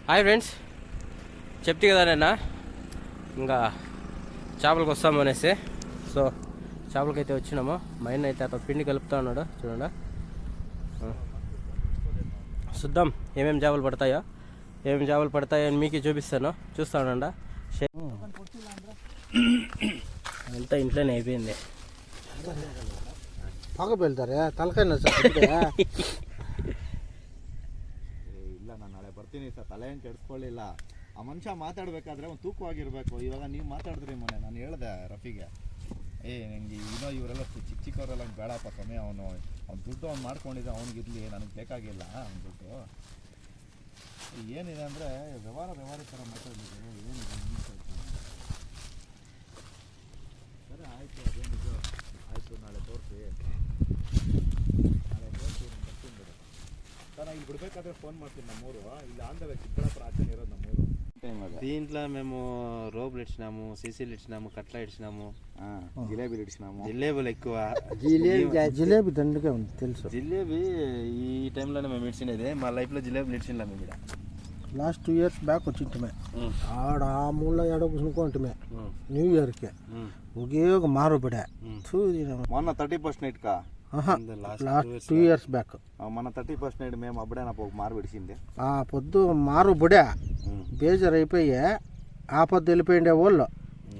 Hi friends, చెప్తే కదా నేను ఇంకా చేపలకు వస్తాము అనేసి. సో చేపలకైతే వచ్చినాము. మా ఆయన అయితే అతను పిండి కలుపుతా ఉన్నాడు. చూడండి, చూద్దాం ఏమేమి చేపలు పడతాయో అని మీకు చూపిస్తాను. చూస్తా ఉండండి. అంతా ఇంట్లోనే అయిపోయింది. పగ ಬೆಳ್ತಾರೆ ತಲಕಾಯಿ ಇಲ್ಲ, ನಾನು ನಾಳೆ ಬರ್ತೀನಿ ಸರ್. ತಲೆ ಏನು ಕೆಡಿಸ್ಕೊಳ್ಳಿಲ್ಲ. ಆ ಮನುಷ್ಯ ಮಾತಾಡಬೇಕಾದ್ರೆ ಒಂದು ತೂಕವಾಗಿರಬೇಕು. ಇವಾಗ ನೀವು ಮಾತಾಡಿದ್ರಿ ಮೊನ್ನೆ, ನಾನು ಹೇಳಿದೆ ರಫಿಗೆ, ನನಗೆ ಇನ್ನೂ ಇವರೆಲ್ಲ ಚಿಕ್ಕವರೆಲ್ಲ ಬೇಡಪ್ಪ ಸ್ವಾಮಿ, ಅವನು ದುಡ್ಡು ಅವ್ನು ಮಾಡ್ಕೊಂಡಿದ್ದ, ಅವ್ನಿಗಿರಲಿ, ನನಗೆ ಬೇಕಾಗಿಲ್ಲ ಅವ್ನು ದುಡ್ಡು. ಏನಿದೆ ಅಂದರೆ ವ್ಯವಹಾರ ಥರ ಮಾತಾಡಲಿಕ್ಕೆ ಏನಿದೆ ಸರಿ, ಆಯಿತು, ಅದೇನಿದೆ ಆಯಿತು, ನಾಳೆ ತೋರಿಸಿ ನಾನು ಬರ್ತೀನಿ ಬಿಡು ಸರ್. ನಾನು ಇಲ್ಲಿ ಬಿಡಬೇಕಾದ್ರೆ ಫೋನ್ ಮಾಡ್ತೀನಿ. నమ్మూరు ಇಲ್ಲಿ ఆంధ్ర చిక్కడపుర ఆచరణ ఇరోదు నమ్మూరు. దీంట్లో మేము రోబులు ఇచ్చినాము, సీసీలు ఇచ్చినాము, కట్ల ఇచ్చినాము, జిలేబీలు ఇచ్చినాము. జిలేబులు ఎక్కువ. జిలేబీ దండగా ఉంది తెలుసు. జిలేబీ ఈ టైంలోనే మేము ఇచ్చినది. మా లైఫ్లో జిలేబీలు ఇచ్చినాం మేము ఇక్కడ. లాస్ట్ 2 years బ్యాక్ వచ్చింటమే ఆడ ఆ మూల ఎడ కూర్చుంటే న్యూ ఇయర్కి ఒకే ఒక మారు పడా. మొన్న 31st నైట్ కా లాస్ట్ 2 years బ్యాక్ మన 31st నైట్ మేము అప్పుడే నాకు ఒక మారు విడిచింది. ఆ పొద్దు మారు బుడా బేజర్ అయిపోయి ఆ పొద్దు వెళ్ళిపోయిండే వాళ్ళు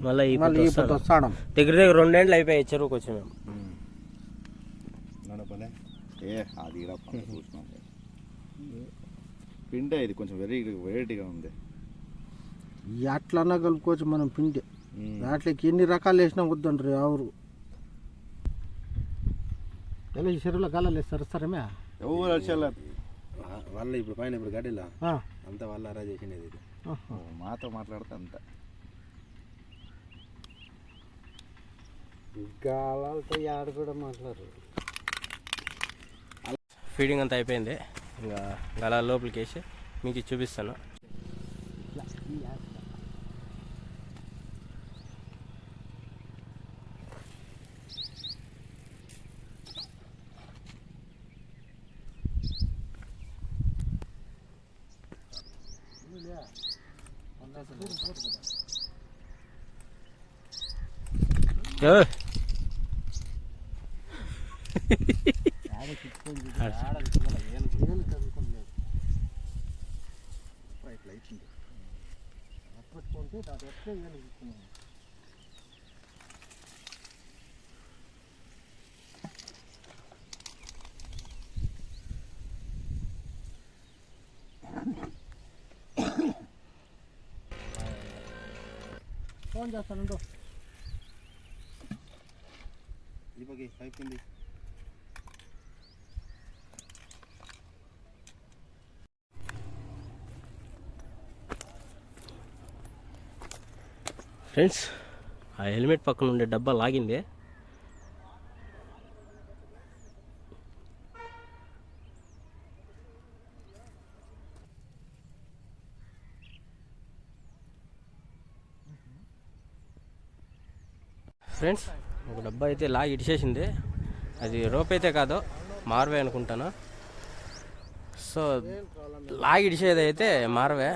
మళ్ళీ ఈ పొద్దు వస్తాడం. దగ్గర 2 ఏళ్ళు అయిపోయాయి చెరువుకి వచ్చి మేము. నడపలే అది ఇడప్ప చూసినాం. పిండి ఇది కొంచెం వెరైటీగా ఉంది. ఎట్లన్నా కలుపుకోవచ్చు మనం పిండి. దాంట్లోకి ఎన్ని రకాలు వేసినా వద్దండ్రి ఎవరు. ఎలా ఈ చెరువులో గాలాలు వేస్తారు సరేమే ఎవరు వచ్చేలా వాళ్ళ ఇప్పుడు పైన ఇప్పుడు గడిలో అంతా వాళ్ళ అరా చేసినది. ఇది మాతో మాట్లాడితే అంత గాలాలతో ఆడ కూడా మాట్లాడరు. ఫీడింగ్ అంతా అయిపోయింది. ఇంకా గల లోపలికి వేసి మీకు చూపిస్తాను. ఫోన్ చేస్తాను. దీపకి అయిపోయింది. ఫ్రెండ్స్, ఆ హెల్మెట్ పక్కన ఉండే డబ్బా లాగింది. ఫ్రెండ్స్, ఒక డబ్బా అయితే లాగి ఇడిచేసింది. అది రోప్ అయితే కాదు, మార్వే అనుకుంటాను. సో లాగి ఇడిచేది అయితే మార్వే.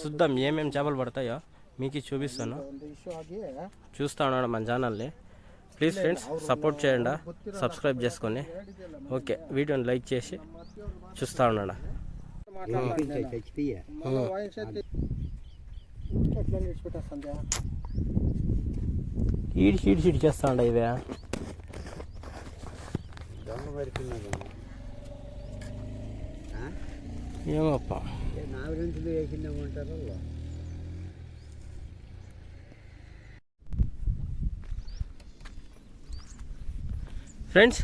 చూద్దాం ఏమేమి చేపలు పడతాయో మీకు చూపిస్తాను. చూస్తూ ఉన్నాడు మన ఛానల్ని. ప్లీజ్ ఫ్రెండ్స్, సపోర్ట్ చేయండి, సబ్స్క్రైబ్ చేసుకొని. ఓకే, వీడియోని లైక్ చేసి చూస్తూ ఉన్నాడు. ఈడి చేస్తా ఉండ ఇవే. ఏమప్ప ఫ్రెండ్స్,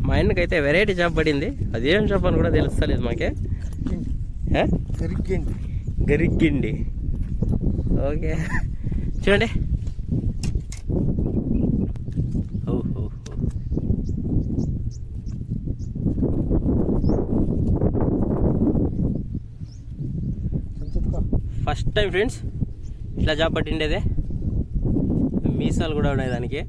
మా ఆయనకైతే వెరైటీ చేప పడింది. అదేం చేప అని కూడా తెలుస్తలేదు మాకే. గరిగ్గిండి. ఓకే, చూడండి. ఫస్ట్ టైం ఫ్రెండ్స్ ఇట్లా చేప పట్టిండేదే. మీసాలు కూడా ఉన్నాయి దానికి.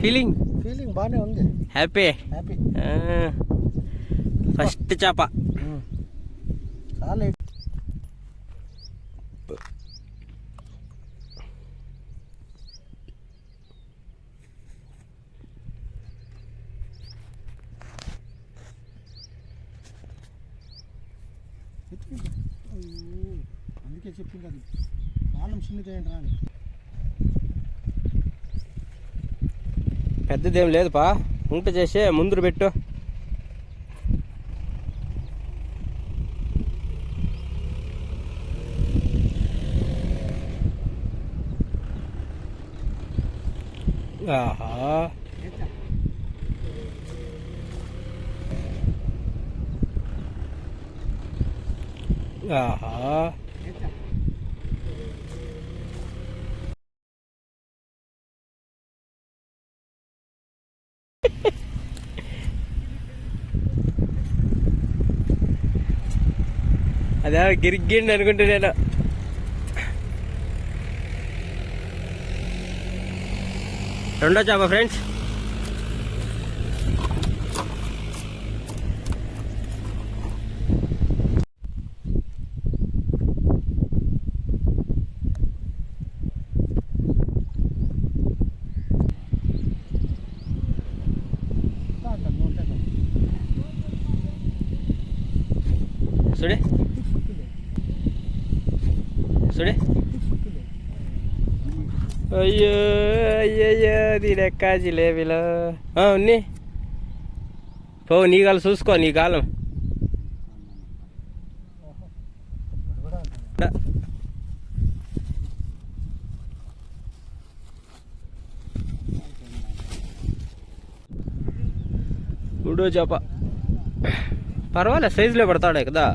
ఫీలింగ్ ఫీలింగ్ బాగానే ఉంది. హ్యాపీ. హ్యాపీ. ఫస్ట్ చేప. చాలా అందుకే చెప్పింది అది కాలం చిన్నది ఏంటి రాని. పెద్దదేం లేదుపా, ఉంట చేసే ముందు పెట్టు. ఆహా, ఆహా. అదే గిరిగ్గిండి అనుకుంటే నేను. రెండో చేప ఫ్రెండ్స్. చూడే చూడే. అయ్యో అయ్యయ్యో దీనెక్క జిలేబీలో ఉన్ని పో. నీ కాలం చూసుకో, నీ కాలం. మూడో చేప పర్వాలే, సైజులో పడతాడే కదా.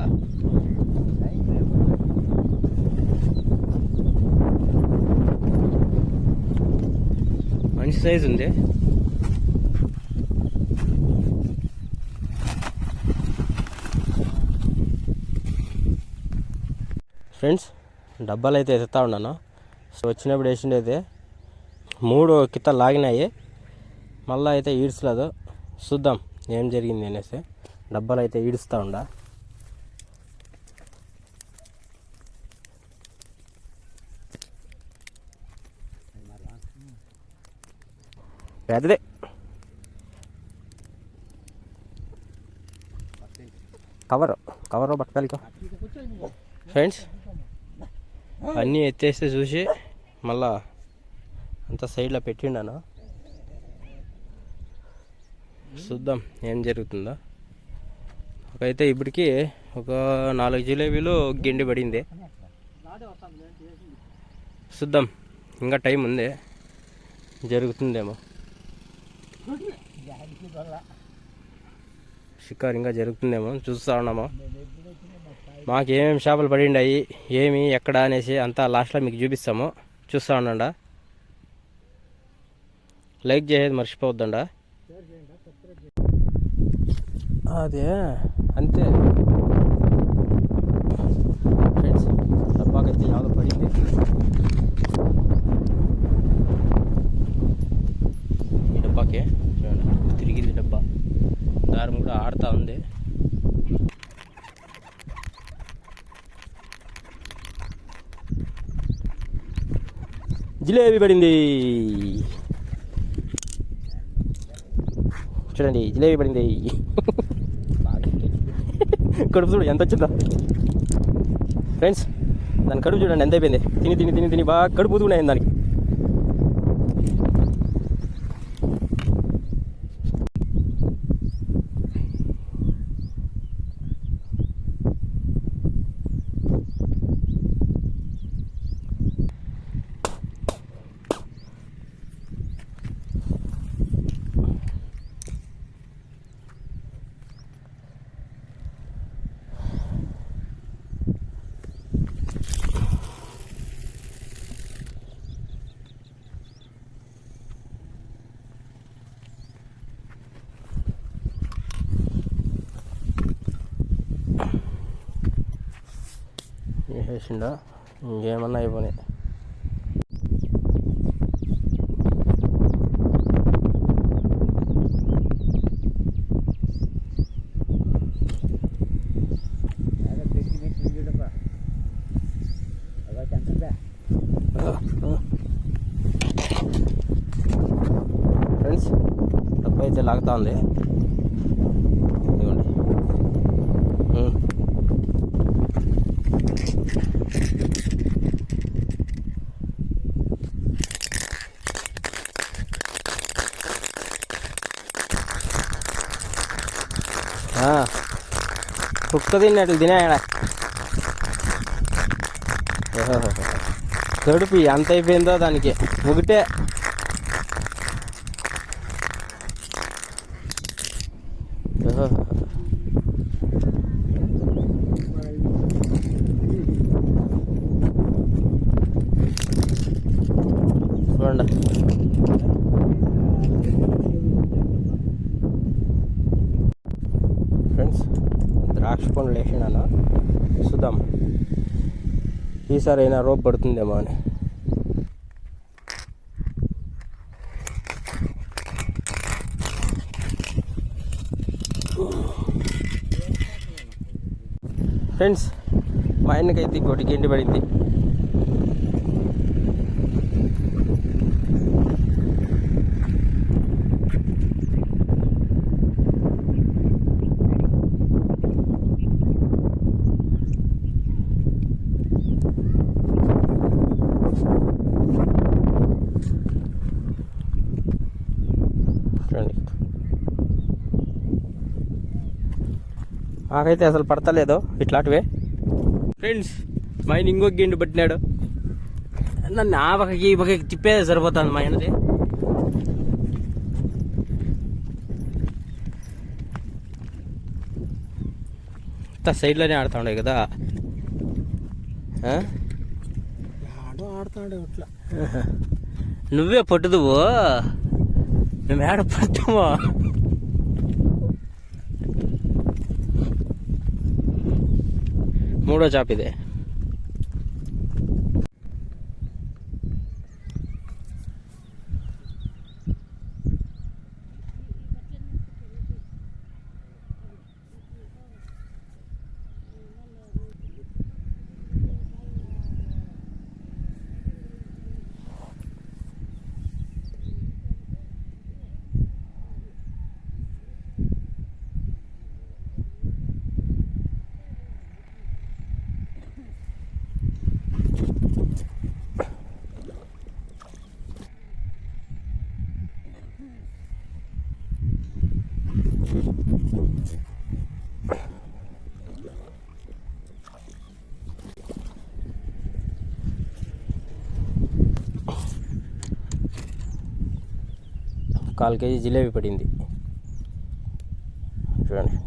మంచి సైజు ఉంది. ఫ్రెండ్స్, డబ్బాలు అయితే ఎత్తుతా ఉన్నాను. సో వచ్చినప్పుడు వేసిండేది 3 కిత్తలు లాగినాయి. మళ్ళీ అయితే ఈడ్చలేదు. చూద్దాం ఏం జరిగింది అనేసి. డబ్బాలు అయితే ఈడుస్తూ ఉండా. పెద్దదే. కవర్ పట్టుకోవాలి ఫ్రెండ్స్. అన్నీ ఎత్తేస్తే చూసి మళ్ళా అంతా సైడ్లో పెట్టిండాను. చూద్దాం ఏం జరుగుతుందో. ఒకైతే ఇప్పటికి ఒక 4 జిలేబీలు గిండి పడింది. చూద్దాం, ఇంకా టైం ఉంది, జరుగుతుందేమో. షికారు ఇంకా జరుగుతుందేమో చూస్తూ ఉన్నాము. మాకు ఏమేమి చేపలు పడిండాయి, ఏమి ఎక్కడ అనేసి అంతా లాస్ట్లో మీకు చూపిస్తాము. చూస్తూ ఉండండి. లైక్ చేసేది మర్చిపోవద్దండా. అదే అంతే ఫ్రెండ్స్. డబ్బాకైతే యావదో పడింది. ఈ డబ్బాకే చూడండి తిరిగింది డబ్బా. దారం కూడా ఆడుతూ ఉంది. జిలేబీ పడింది చూడండి, జిలేబీ పడింది. కడుపు చూడు ఎంత వచ్చిందా ఫ్రెండ్స్. దాని కడుపు చూడండి ఎంత అయిపోయింది. తిని తిని తిని తిని బాగా కడుపు కూడా అయింది దానికి. వేసిండా ఇంకేమన్నా అయిపోయినాయి. డబ్బా అయితే లాగుతా ఉంది. ఇదిగోండి. కుక్క తిన్నట్లు తినేయడా. కడుపు ఎంత అయిపోయిందో దానికి ఒకటే. చూడండి ఫ్రెండ్స్, ద్రాక్ష పండ్లు వేసినాను. చూద్దాం ఈసారి అయినా రోప్ పడుతుందేమో అని. ఫ్రెండ్స్, మా ఆయనకైతే ఇంకోటి గెండి పడింది. నాకైతే అసలు పడతలేదు ఇట్లాంటివే. ఫ్రెండ్స్, మా ఆయన ఇంకొక గిండి పట్టినాడు. నన్ను ఆ పక్కకి ఈ పక్కకి తిప్పేదే సరిపోతుంది మా ఆయనది. సైడ్లోనే ఆడుతూ ఉండే కదా. ఆడుతాడు అట్లా. నువ్వే పట్టుదువు, మేము ఏడ పడతామో. మూడో చాప్ ఇదే. కాల్ కేజీ జిలేబీ పడింది చూడండి.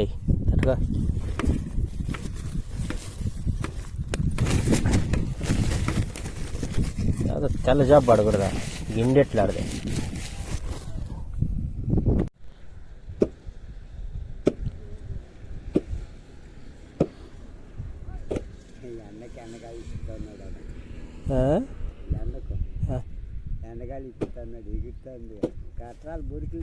ఏయ్ తట్టుగా. తెల్ల జాబ్ పడకూడదా, గిండెట్లాడదే. ఎండగాలి ఇప్పుతున్నాడు, ఎగురుతుంది కట్రాలు బొరికి.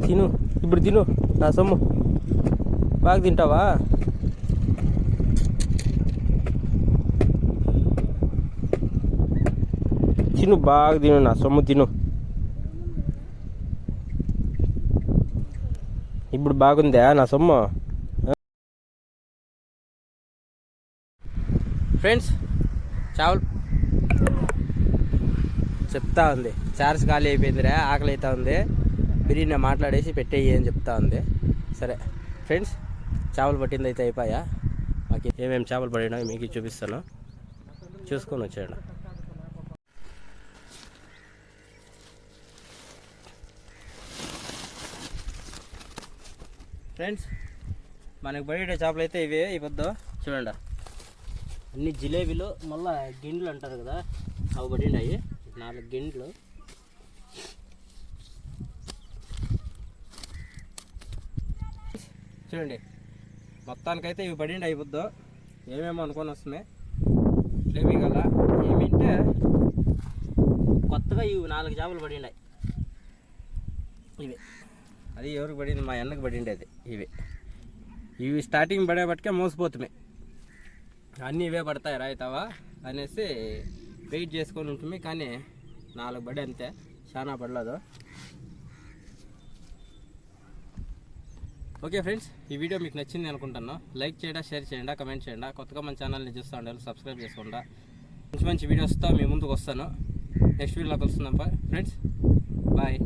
తిను, ఇప్పుడు తిను నా సొమ్ము. బాగా తింటావా? తిను, బాగా తిను నా సొమ్ము తిను. ఇప్పుడు బాగుందా నా సొమ్ము? ఫ్రెండ్స్, చావులు చెప్తా ఉంది, చార్జ్ ఖాళీ అయిపోయిందిరా, ఆకలి అవుతా ఉంది, బిర్యానీ మాట్లాడేసి పెట్టేయి అని చెప్తా ఉంది. సరే ఫ్రెండ్స్, చేపలు పట్టింది అయితే అయిపోయా. మాకు ఏమేమి చేపలు పడినా మీకు చూపిస్తాను, చూసుకొని వచ్చేయండి. ఫ్రెండ్స్, మనకు పడే చేపలు అయితే ఇవే. ఈ పొద్దు చూడండి, అన్ని జిలేబీలు, మళ్ళీ గిండ్లు అంటారు కదా, అవి పడినాయి 4 గిండ్లు. చూడండి మొత్తానికైతే ఇవి పడిండి అయిపోద్దు ఏమేమో అనుకొని వస్తున్నాయి ఫ్లేమింగ్ అలా ఏమింటే కొత్తగా ఇవి 4 చేపలు పడిండాయి ఇవి అది ఎవరికి పడింది మా అన్నకి పడింది అది ఇవి స్టార్టింగ్ పడేపటికే మోసపోతున్నాయి అన్నీ ఇవే పడతాయి రాయితావా అనేసి వెయిట్ చేసుకొని ఉంటుంది కానీ 4 పడి అంతే చాలా పడలేదు ఓకే ఫ్రెండ్స్ ఈ వీడియో మీకు నచ్చింది అనుకుంటున్నాను లైక్ చేయండి షేర్ చేయండి కమెంట్ చేయండి కొత్తగా మన ఛానల్ని చూస్తూ ఉండాలి సబ్స్క్రైబ్ చేసుకోండి మంచి వీడియోస్తో మీ ముందుకు వస్తాను నెక్స్ట్ వీడియోలో కలుస్తున్నాం ఫ్రెండ్స్ బాయ్